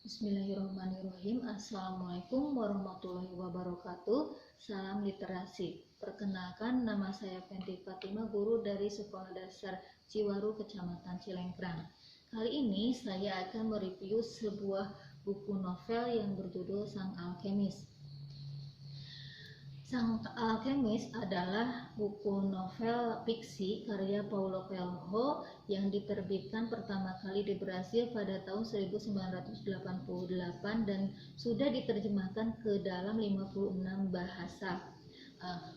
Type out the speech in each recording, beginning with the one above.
Bismillahirrahmanirrahim. Assalamualaikum warahmatullahi wabarakatuh. Salam literasi. Perkenalkan, nama saya Fenty Fatima, guru dari Sekolah Dasar Ciwaru, Kecamatan Cilengkrang. Kali ini saya akan mereview sebuah buku novel yang berjudul Sang Alkemis. Sang Alkemis adalah buku novel fiksi karya Paulo Coelho yang diterbitkan pertama kali di Brasil pada tahun 1988 dan sudah diterjemahkan ke dalam 56 bahasa.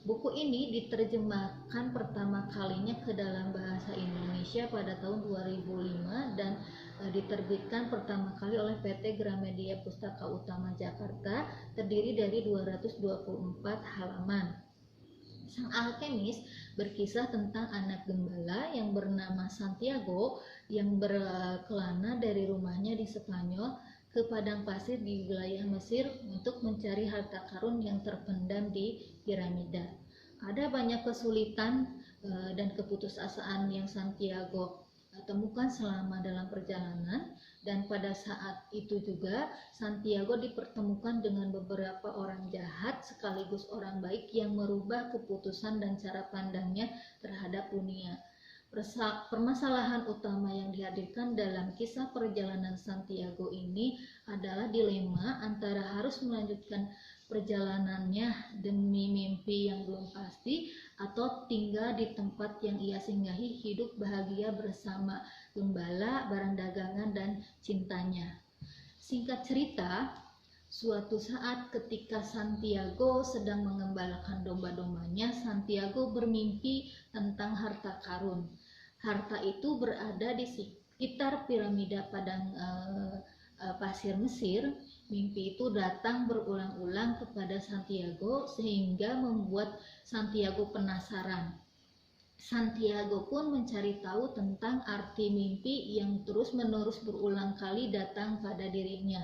Buku ini diterjemahkan pertama kalinya ke dalam bahasa Indonesia pada tahun 2005 dan diterbitkan pertama kali oleh PT Gramedia Pustaka Utama Jakarta, terdiri dari 224 halaman. Sang Alkemis berkisah tentang anak gembala yang bernama Santiago yang berkelana dari rumahnya di Spanyol ke padang pasir di wilayah Mesir untuk mencari harta karun yang terpendam di piramida. Ada banyak kesulitan dan keputusasaan yang Santiago temukan selama dalam perjalanan, dan pada saat itu juga Santiago dipertemukan dengan beberapa orang jahat sekaligus orang baik yang merubah keputusan dan cara pandangnya terhadap dunia. Permasalahan utama yang dihadirkan dalam kisah perjalanan Santiago ini adalah dilema antara harus melanjutkan perjalanannya demi mimpi yang belum pasti atau tinggal di tempat yang ia singgahi hidup bahagia bersama gembala, barang dagangan, dan cintanya. Singkat cerita, suatu saat ketika Santiago sedang mengembalakan domba-dombanya, Santiago bermimpi tentang harta karun. Harta itu berada di sekitar piramida padang pasir Mesir. Mimpi itu datang berulang-ulang kepada Santiago sehingga membuat Santiago penasaran. Santiago pun mencari tahu tentang arti mimpi yang terus-menerus berulang kali datang pada dirinya.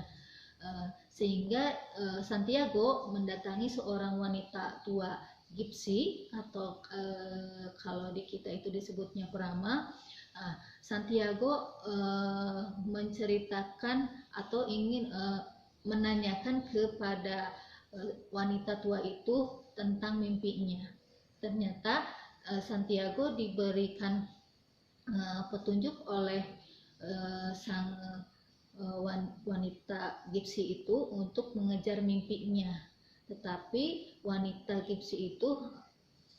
Sehingga Santiago mendatangi seorang wanita tua Gypsy atau kalau di kita itu disebutnya peramal. Santiago menceritakan atau ingin menanyakan kepada wanita tua itu tentang mimpinya. Ternyata Santiago diberikan petunjuk oleh sang wanita Gypsy itu untuk mengejar mimpinya. Tetapi wanita Gypsy itu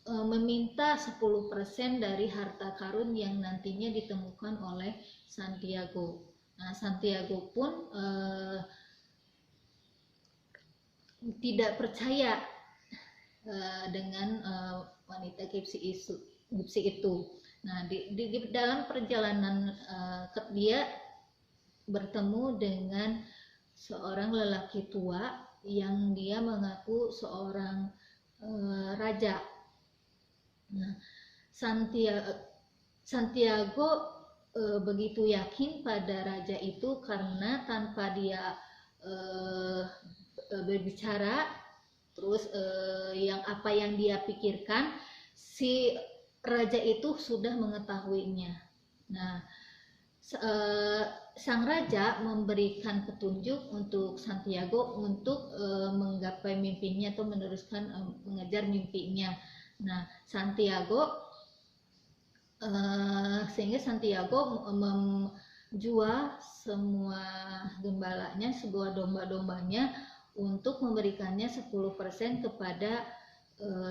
meminta 10% dari harta karun yang nantinya ditemukan oleh Santiago. Nah, Santiago pun tidak percaya dengan wanita Gypsy itu. Nah, di dalam perjalanan dia bertemu dengan seorang lelaki tua yang dia mengaku seorang raja. Nah, Santiago begitu yakin pada raja itu karena tanpa dia berbicara, terus apa yang dia pikirkan, si raja itu sudah mengetahuinya. Nah, sang raja memberikan petunjuk untuk Santiago untuk menggapai mimpinya atau meneruskan mengejar mimpinya. Nah, sehingga Santiago menjual semua gembalanya, sebuah domba-dombanya untuk memberikannya 10% kepada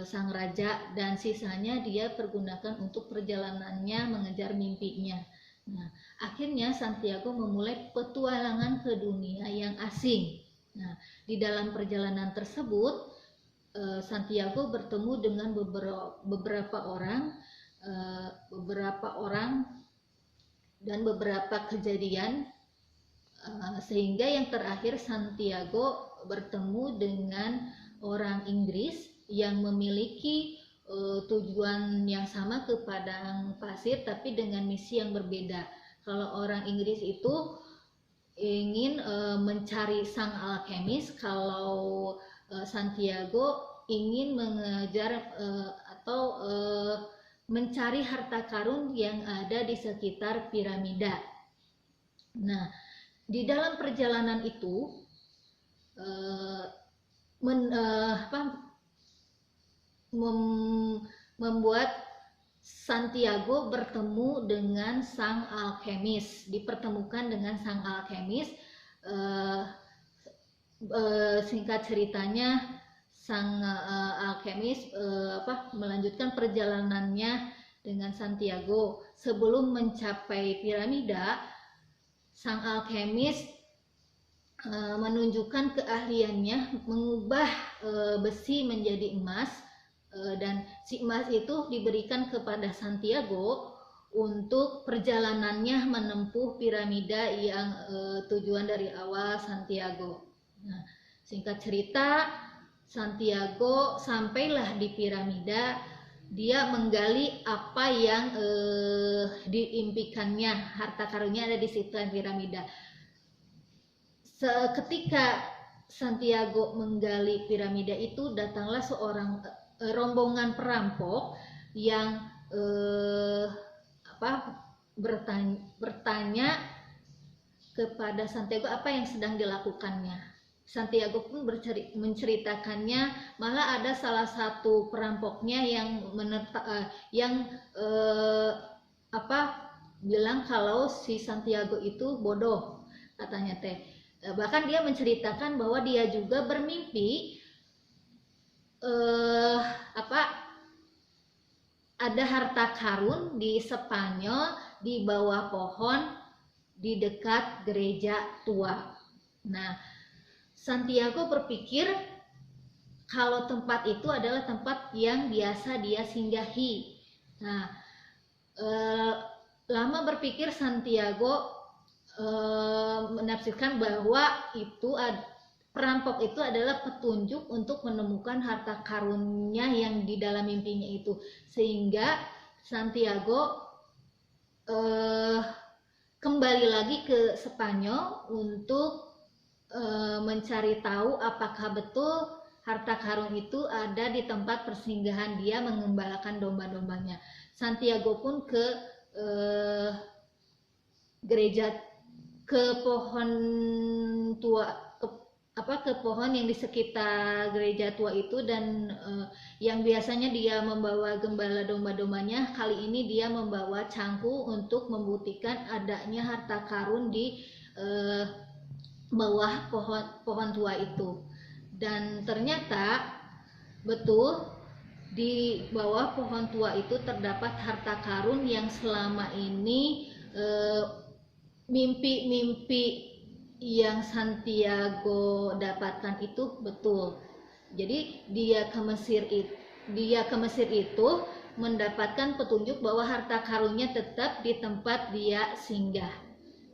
sang raja, dan sisanya dia pergunakan untuk perjalanannya mengejar mimpinya. Nah, akhirnya Santiago memulai petualangan ke dunia yang asing. Nah, di dalam perjalanan tersebut Santiago bertemu dengan beberapa orang dan beberapa kejadian, sehingga yang terakhir Santiago bertemu dengan orang Inggris yang memiliki tujuan yang sama ke padang pasir tapi dengan misi yang berbeda. Kalau orang Inggris itu ingin mencari sang alkemis, kalau Santiago ingin mengejar atau mencari harta karun yang ada di sekitar piramida. Nah, di dalam perjalanan itu membuat Santiago bertemu dengan sang alkemis, dipertemukan dengan sang alkemis. Singkat ceritanya, sang alkemis melanjutkan perjalanannya dengan Santiago. Sebelum mencapai piramida, sang alkemis menunjukkan keahliannya mengubah besi menjadi emas, dan si emas itu diberikan kepada Santiago untuk perjalanannya menempuh piramida yang tujuan dari awal Santiago. Nah, singkat cerita, Santiago sampailah di piramida. Dia menggali apa yang diimpikannya, harta karunnya ada di situ piramida. Ketika Santiago menggali piramida itu, datanglah seorang rombongan perampok yang bertanya kepada Santiago apa yang sedang dilakukannya. Santiago pun menceritakannya, malah ada salah satu perampoknya yang bilang kalau si Santiago itu bodoh, katanya teh. Bahkan dia menceritakan bahwa dia juga bermimpi ada harta karun di Spanyol di bawah pohon di dekat gereja tua. Nah, Santiago berpikir kalau tempat itu adalah tempat yang biasa dia singgahi. Nah, lama berpikir Santiago menafsirkan bahwa perampok itu adalah petunjuk untuk menemukan harta karunnya yang di dalam mimpinya itu, sehingga Santiago kembali lagi ke Spanyol untuk mencari tahu apakah betul harta karun itu ada di tempat persinggahan dia mengembalakan domba-dombanya. Santiago pun ke gereja, ke pohon tua, ke pohon yang di sekitar gereja tua itu, dan yang biasanya dia membawa gembala domba-dombanya, kali ini dia membawa cangkul untuk membuktikan adanya harta karun di bawah pohon tua itu. Dan ternyata betul di bawah pohon tua itu terdapat harta karun yang selama ini mimpi-mimpi yang Santiago dapatkan itu betul. Jadi dia ke Mesir itu mendapatkan petunjuk bahwa harta karunnya tetap di tempat dia singgah.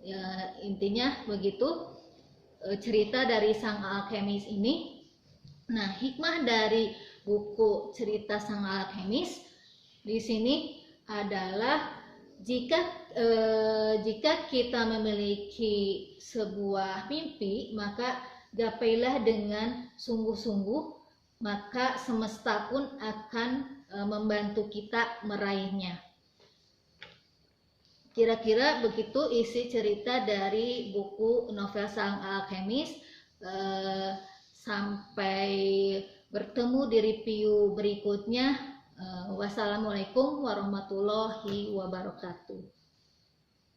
Ya, intinya begitu cerita dari sang alkemis ini. Nah, hikmah dari buku cerita sang alkemis di sini adalah jika kita memiliki sebuah mimpi, maka gapailah dengan sungguh-sungguh, maka semesta pun akan membantu kita meraihnya. Kira-kira begitu isi cerita dari buku novel Sang Alkemis. Sampai bertemu di review berikutnya. Wassalamualaikum warahmatullahi wabarakatuh.